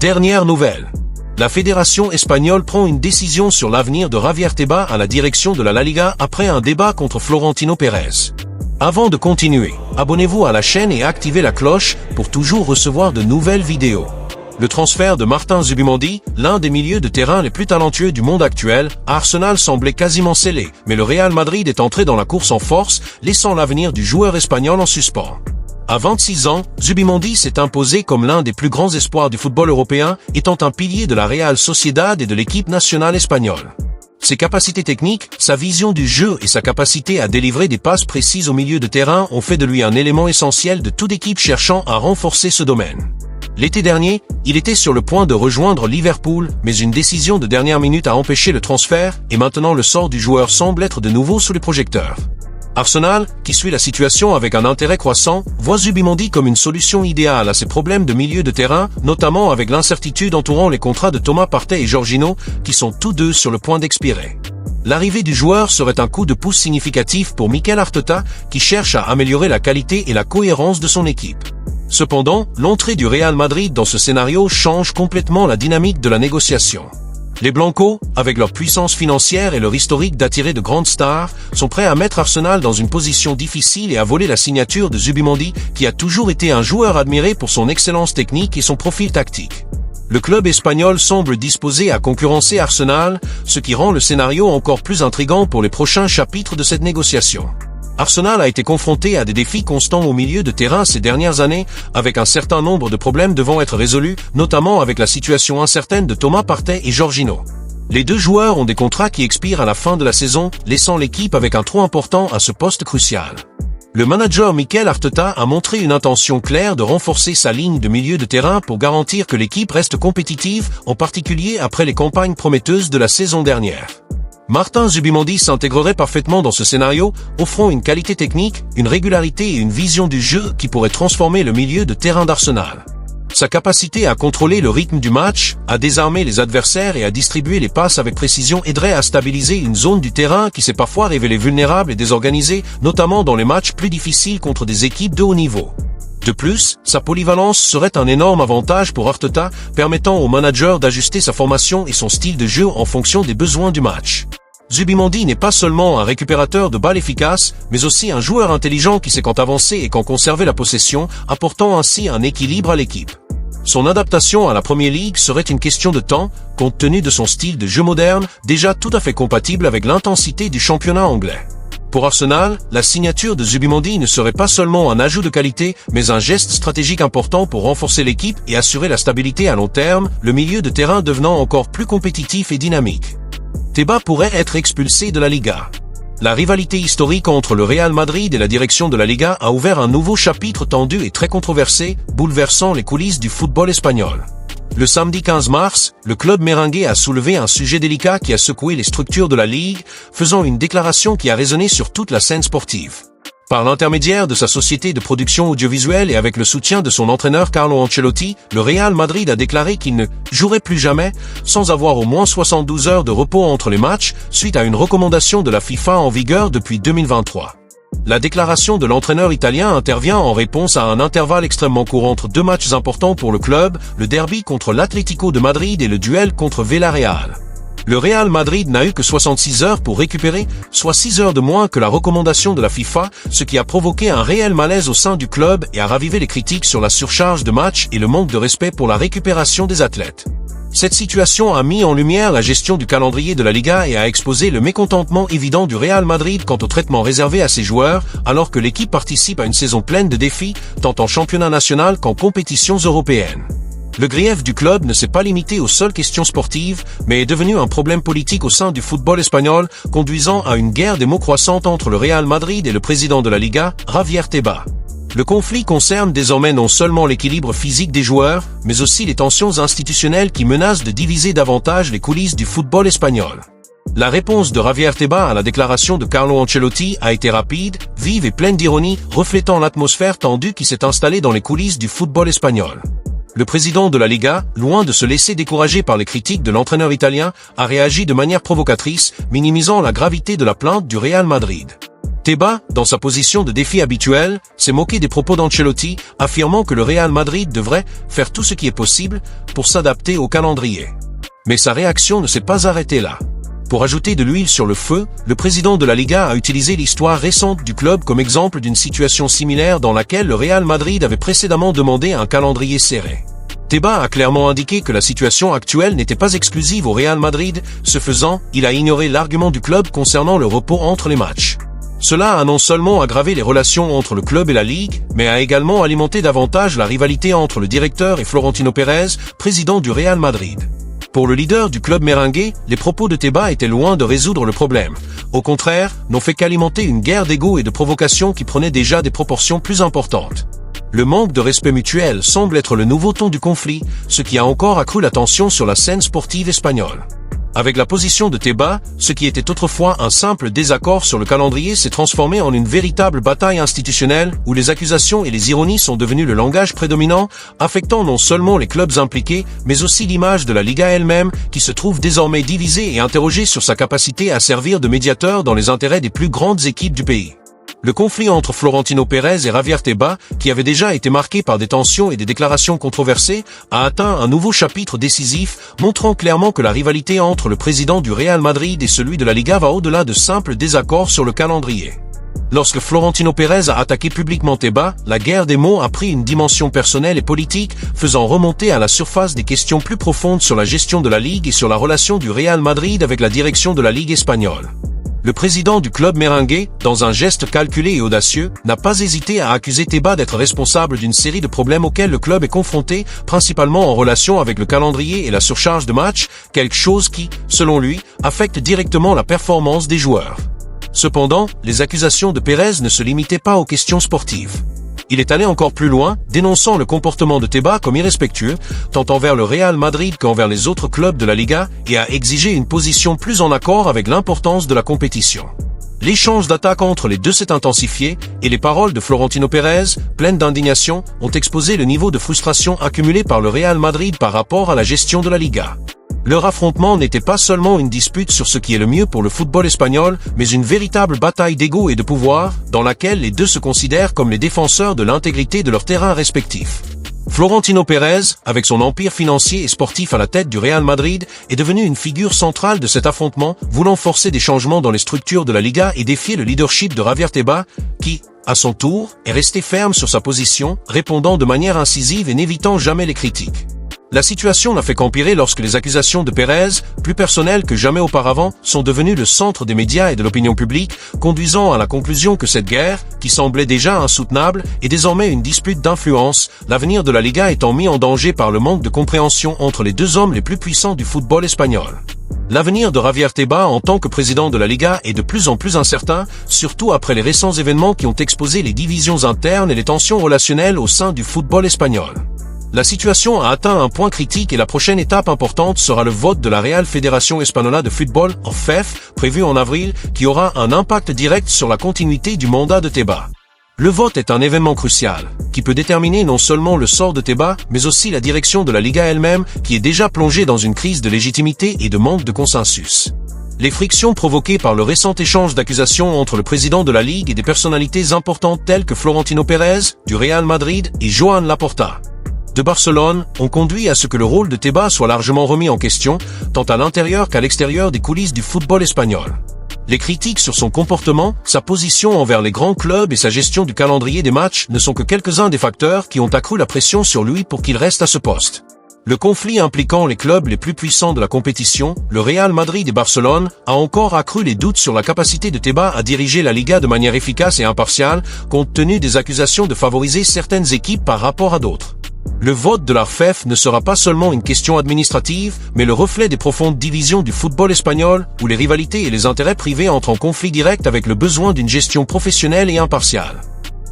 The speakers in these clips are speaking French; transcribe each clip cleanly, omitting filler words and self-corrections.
Dernière nouvelle. La fédération espagnole prend une décision sur l'avenir de Javier Tebas à la direction de la Liga après un débat contre Florentino Pérez. Avant de continuer, abonnez-vous à la chaîne et activez la cloche pour toujours recevoir de nouvelles vidéos. Le transfert de Martin Zubimendi, l'un des milieux de terrain les plus talentueux du monde actuel, à Arsenal semblait quasiment scellé, mais le Real Madrid est entré dans la course en force, laissant l'avenir du joueur espagnol en suspens. À 26 ans, Zubimendi s'est imposé comme l'un des plus grands espoirs du football européen, étant un pilier de la Real Sociedad et de l'équipe nationale espagnole. Ses capacités techniques, sa vision du jeu et sa capacité à délivrer des passes précises au milieu de terrain ont fait de lui un élément essentiel de toute équipe cherchant à renforcer ce domaine. L'été dernier, il était sur le point de rejoindre Liverpool, mais une décision de dernière minute a empêché le transfert et maintenant le sort du joueur semble être de nouveau sous les projecteurs. Arsenal, qui suit la situation avec un intérêt croissant, voit Zubimendi comme une solution idéale à ses problèmes de milieu de terrain, notamment avec l'incertitude entourant les contrats de Thomas Partey et Jorginho, qui sont tous deux sur le point d'expirer. L'arrivée du joueur serait un coup de pouce significatif pour Mikel Arteta, qui cherche à améliorer la qualité et la cohérence de son équipe. Cependant, l'entrée du Real Madrid dans ce scénario change complètement la dynamique de la négociation. Les Blancos, avec leur puissance financière et leur historique d'attirer de grandes stars, sont prêts à mettre Arsenal dans une position difficile et à voler la signature de Zubimendi, qui a toujours été un joueur admiré pour son excellence technique et son profil tactique. Le club espagnol semble disposé à concurrencer Arsenal, ce qui rend le scénario encore plus intrigant pour les prochains chapitres de cette négociation. Arsenal a été confronté à des défis constants au milieu de terrain ces dernières années, avec un certain nombre de problèmes devant être résolus, notamment avec la situation incertaine de Thomas Partey et Jorginho. Les deux joueurs ont des contrats qui expirent à la fin de la saison, laissant l'équipe avec un trou important à ce poste crucial. Le manager Mikel Arteta a montré une intention claire de renforcer sa ligne de milieu de terrain pour garantir que l'équipe reste compétitive, en particulier après les campagnes prometteuses de la saison dernière. Martin Zubimendi s'intégrerait parfaitement dans ce scénario, offrant une qualité technique, une régularité et une vision du jeu qui pourrait transformer le milieu de terrain d'Arsenal. Sa capacité à contrôler le rythme du match, à désarmer les adversaires et à distribuer les passes avec précision aiderait à stabiliser une zone du terrain qui s'est parfois révélée vulnérable et désorganisée, notamment dans les matchs plus difficiles contre des équipes de haut niveau. De plus, sa polyvalence serait un énorme avantage pour Arteta, permettant au manager d'ajuster sa formation et son style de jeu en fonction des besoins du match. Zubimendi n'est pas seulement un récupérateur de balles efficace, mais aussi un joueur intelligent qui sait quand avancer et quand conserver la possession, apportant ainsi un équilibre à l'équipe. Son adaptation à la Premier League serait une question de temps, compte tenu de son style de jeu moderne, déjà tout à fait compatible avec l'intensité du championnat anglais. Pour Arsenal, la signature de Zubimendi ne serait pas seulement un ajout de qualité, mais un geste stratégique important pour renforcer l'équipe et assurer la stabilité à long terme, le milieu de terrain devenant encore plus compétitif et dynamique. Tebas pourrait être expulsé de la Liga. La rivalité historique entre le Real Madrid et la direction de la Liga a ouvert un nouveau chapitre tendu et très controversé, bouleversant les coulisses du football espagnol. Le samedi 15 mars, le club merengue a soulevé un sujet délicat qui a secoué les structures de la Ligue, faisant une déclaration qui a résonné sur toute la scène sportive. Par l'intermédiaire de sa société de production audiovisuelle et avec le soutien de son entraîneur Carlo Ancelotti, le Real Madrid a déclaré qu'il ne jouerait plus jamais sans avoir au moins 72 heures de repos entre les matchs, suite à une recommandation de la FIFA en vigueur depuis 2023. La déclaration de l'entraîneur italien intervient en réponse à un intervalle extrêmement court entre deux matchs importants pour le club, le derby contre l'Atlético de Madrid et le duel contre Villarreal. Le Real Madrid n'a eu que 66 heures pour récupérer, soit 6 heures de moins que la recommandation de la FIFA, ce qui a provoqué un réel malaise au sein du club et a ravivé les critiques sur la surcharge de matchs et le manque de respect pour la récupération des athlètes. Cette situation a mis en lumière la gestion du calendrier de la Liga et a exposé le mécontentement évident du Real Madrid quant au traitement réservé à ses joueurs, alors que l'équipe participe à une saison pleine de défis, tant en championnat national qu'en compétitions européennes. Le grief du club ne s'est pas limité aux seules questions sportives, mais est devenu un problème politique au sein du football espagnol, conduisant à une guerre des mots croissante entre le Real Madrid et le président de la Liga, Javier Tebas. Le conflit concerne désormais non seulement l'équilibre physique des joueurs, mais aussi les tensions institutionnelles qui menacent de diviser davantage les coulisses du football espagnol. La réponse de Javier Tebas à la déclaration de Carlo Ancelotti a été rapide, vive et pleine d'ironie, reflétant l'atmosphère tendue qui s'est installée dans les coulisses du football espagnol. Le président de la Liga, loin de se laisser décourager par les critiques de l'entraîneur italien, a réagi de manière provocatrice, minimisant la gravité de la plainte du Real Madrid. Tebas, dans sa position de défi habituelle, s'est moqué des propos d'Ancelotti, affirmant que le Real Madrid devrait faire tout ce qui est possible pour s'adapter au calendrier. Mais sa réaction ne s'est pas arrêtée là. Pour ajouter de l'huile sur le feu, le président de la Liga a utilisé l'histoire récente du club comme exemple d'une situation similaire dans laquelle le Real Madrid avait précédemment demandé un calendrier serré. Tebas a clairement indiqué que la situation actuelle n'était pas exclusive au Real Madrid, ce faisant, il a ignoré l'argument du club concernant le repos entre les matchs. Cela a non seulement aggravé les relations entre le club et la Ligue, mais a également alimenté davantage la rivalité entre le directeur et Florentino Pérez, président du Real Madrid. Pour le leader du club merengue, les propos de Tebas étaient loin de résoudre le problème. Au contraire, n'ont fait qu'alimenter une guerre d'ego et de provocation qui prenait déjà des proportions plus importantes. Le manque de respect mutuel semble être le nouveau ton du conflit, ce qui a encore accru la tension sur la scène sportive espagnole. Avec la position de Tebas, ce qui était autrefois un simple désaccord sur le calendrier s'est transformé en une véritable bataille institutionnelle où les accusations et les ironies sont devenues le langage prédominant, affectant non seulement les clubs impliqués, mais aussi l'image de la Liga elle-même, qui se trouve désormais divisée et interrogée sur sa capacité à servir de médiateur dans les intérêts des plus grandes équipes du pays. Le conflit entre Florentino Pérez et Javier Tebas, qui avait déjà été marqué par des tensions et des déclarations controversées, a atteint un nouveau chapitre décisif, montrant clairement que la rivalité entre le président du Real Madrid et celui de la Liga va au-delà de simples désaccords sur le calendrier. Lorsque Florentino Pérez a attaqué publiquement Tebas, la guerre des mots a pris une dimension personnelle et politique, faisant remonter à la surface des questions plus profondes sur la gestion de la Ligue et sur la relation du Real Madrid avec la direction de la Ligue espagnole. Le président du club merengue, dans un geste calculé et audacieux, n'a pas hésité à accuser Tebas d'être responsable d'une série de problèmes auxquels le club est confronté, principalement en relation avec le calendrier et la surcharge de matchs, quelque chose qui, selon lui, affecte directement la performance des joueurs. Cependant, les accusations de Pérez ne se limitaient pas aux questions sportives. Il est allé encore plus loin, dénonçant le comportement de Tebas comme irrespectueux, tant envers le Real Madrid qu'envers les autres clubs de la Liga, et a exigé une position plus en accord avec l'importance de la compétition. L'échange d'attaques entre les deux s'est intensifié, et les paroles de Florentino Pérez, pleines d'indignation, ont exposé le niveau de frustration accumulé par le Real Madrid par rapport à la gestion de la Liga. Leur affrontement n'était pas seulement une dispute sur ce qui est le mieux pour le football espagnol, mais une véritable bataille d'ego et de pouvoir, dans laquelle les deux se considèrent comme les défenseurs de l'intégrité de leurs terrains respectifs. Florentino Pérez, avec son empire financier et sportif à la tête du Real Madrid, est devenu une figure centrale de cet affrontement, voulant forcer des changements dans les structures de la Liga et défier le leadership de Javier Tebas, qui, à son tour, est resté ferme sur sa position, répondant de manière incisive et n'évitant jamais les critiques. La situation n'a fait qu'empirer lorsque les accusations de Pérez, plus personnelles que jamais auparavant, sont devenues le centre des médias et de l'opinion publique, conduisant à la conclusion que cette guerre, qui semblait déjà insoutenable, est désormais une dispute d'influence, l'avenir de la Liga étant mis en danger par le manque de compréhension entre les deux hommes les plus puissants du football espagnol. L'avenir de Javier Tebas en tant que président de la Liga est de plus en plus incertain, surtout après les récents événements qui ont exposé les divisions internes et les tensions relationnelles au sein du football espagnol. La situation a atteint un point critique et la prochaine étape importante sera le vote de la Real Federación Española de Football, FEF, prévu en avril, qui aura un impact direct sur la continuité du mandat de Tebas. Le vote est un événement crucial, qui peut déterminer non seulement le sort de Tebas, mais aussi la direction de la Liga elle-même, qui est déjà plongée dans une crise de légitimité et de manque de consensus. Les frictions provoquées par le récent échange d'accusations entre le président de la Ligue et des personnalités importantes telles que Florentino Pérez, du Real Madrid, et Joan Laporta, de Barcelone, ont conduit à ce que le rôle de Tebas soit largement remis en question, tant à l'intérieur qu'à l'extérieur des coulisses du football espagnol. Les critiques sur son comportement, sa position envers les grands clubs et sa gestion du calendrier des matchs ne sont que quelques-uns des facteurs qui ont accru la pression sur lui pour qu'il reste à ce poste. Le conflit impliquant les clubs les plus puissants de la compétition, le Real Madrid et Barcelone, a encore accru les doutes sur la capacité de Tebas à diriger la Liga de manière efficace et impartiale, compte tenu des accusations de favoriser certaines équipes par rapport à d'autres. Le vote de l'ARFEF ne sera pas seulement une question administrative, mais le reflet des profondes divisions du football espagnol, où les rivalités et les intérêts privés entrent en conflit direct avec le besoin d'une gestion professionnelle et impartiale.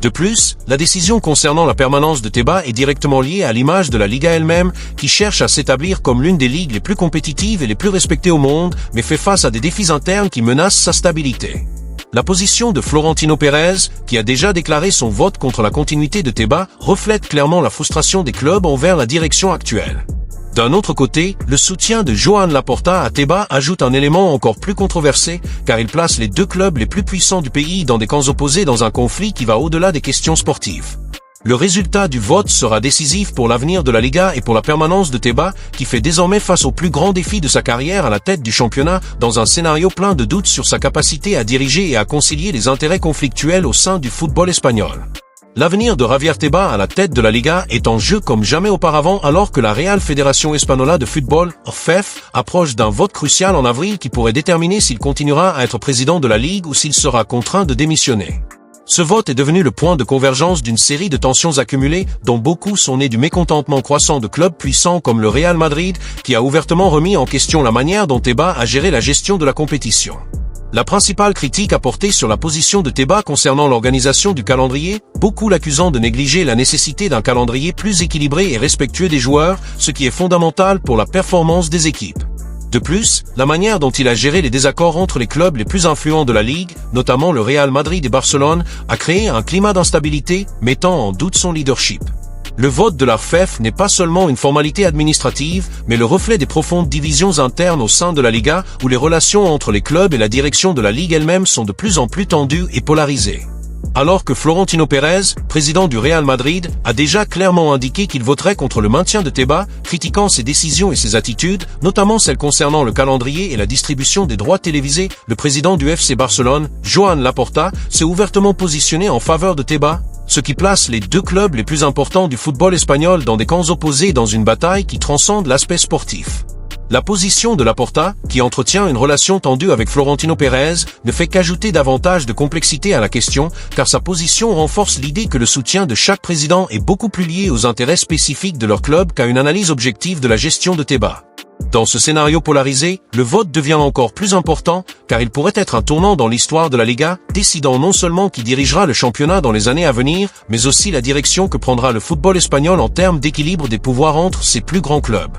De plus, la décision concernant la permanence de Tebas est directement liée à l'image de la Liga elle-même, qui cherche à s'établir comme l'une des ligues les plus compétitives et les plus respectées au monde, mais fait face à des défis internes qui menacent sa stabilité. La position de Florentino Pérez, qui a déjà déclaré son vote contre la continuité de Tebas, reflète clairement la frustration des clubs envers la direction actuelle. D'un autre côté, le soutien de Joan Laporta à Tebas ajoute un élément encore plus controversé, car il place les deux clubs les plus puissants du pays dans des camps opposés dans un conflit qui va au-delà des questions sportives. Le résultat du vote sera décisif pour l'avenir de la Liga et pour la permanence de Tebas, qui fait désormais face au plus grand défi de sa carrière à la tête du championnat, dans un scénario plein de doutes sur sa capacité à diriger et à concilier les intérêts conflictuels au sein du football espagnol. L'avenir de Javier Tebas à la tête de la Liga est en jeu comme jamais auparavant alors que la Real Federación Española de Football, FEF, approche d'un vote crucial en avril qui pourrait déterminer s'il continuera à être président de la Ligue ou s'il sera contraint de démissionner. Ce vote est devenu le point de convergence d'une série de tensions accumulées dont beaucoup sont nées du mécontentement croissant de clubs puissants comme le Real Madrid qui a ouvertement remis en question la manière dont Tebas a géré la gestion de la compétition. La principale critique apportée sur la position de Tebas concernant l'organisation du calendrier, beaucoup l'accusant de négliger la nécessité d'un calendrier plus équilibré et respectueux des joueurs, ce qui est fondamental pour la performance des équipes. De plus, la manière dont il a géré les désaccords entre les clubs les plus influents de la Ligue, notamment le Real Madrid et Barcelone, a créé un climat d'instabilité, mettant en doute son leadership. Le vote de la FEF n'est pas seulement une formalité administrative, mais le reflet des profondes divisions internes au sein de la Liga, où les relations entre les clubs et la direction de la Ligue elle-même sont de plus en plus tendues et polarisées. Alors que Florentino Pérez, président du Real Madrid, a déjà clairement indiqué qu'il voterait contre le maintien de Tebas, critiquant ses décisions et ses attitudes, notamment celles concernant le calendrier et la distribution des droits télévisés, le président du FC Barcelone, Joan Laporta, s'est ouvertement positionné en faveur de Tebas, ce qui place les deux clubs les plus importants du football espagnol dans des camps opposés dans une bataille qui transcende l'aspect sportif. La position de Laporta, qui entretient une relation tendue avec Florentino Pérez, ne fait qu'ajouter davantage de complexité à la question, car sa position renforce l'idée que le soutien de chaque président est beaucoup plus lié aux intérêts spécifiques de leur club qu'à une analyse objective de la gestion de Tebas. Dans ce scénario polarisé, le vote devient encore plus important, car il pourrait être un tournant dans l'histoire de la Liga, décidant non seulement qui dirigera le championnat dans les années à venir, mais aussi la direction que prendra le football espagnol en termes d'équilibre des pouvoirs entre ses plus grands clubs.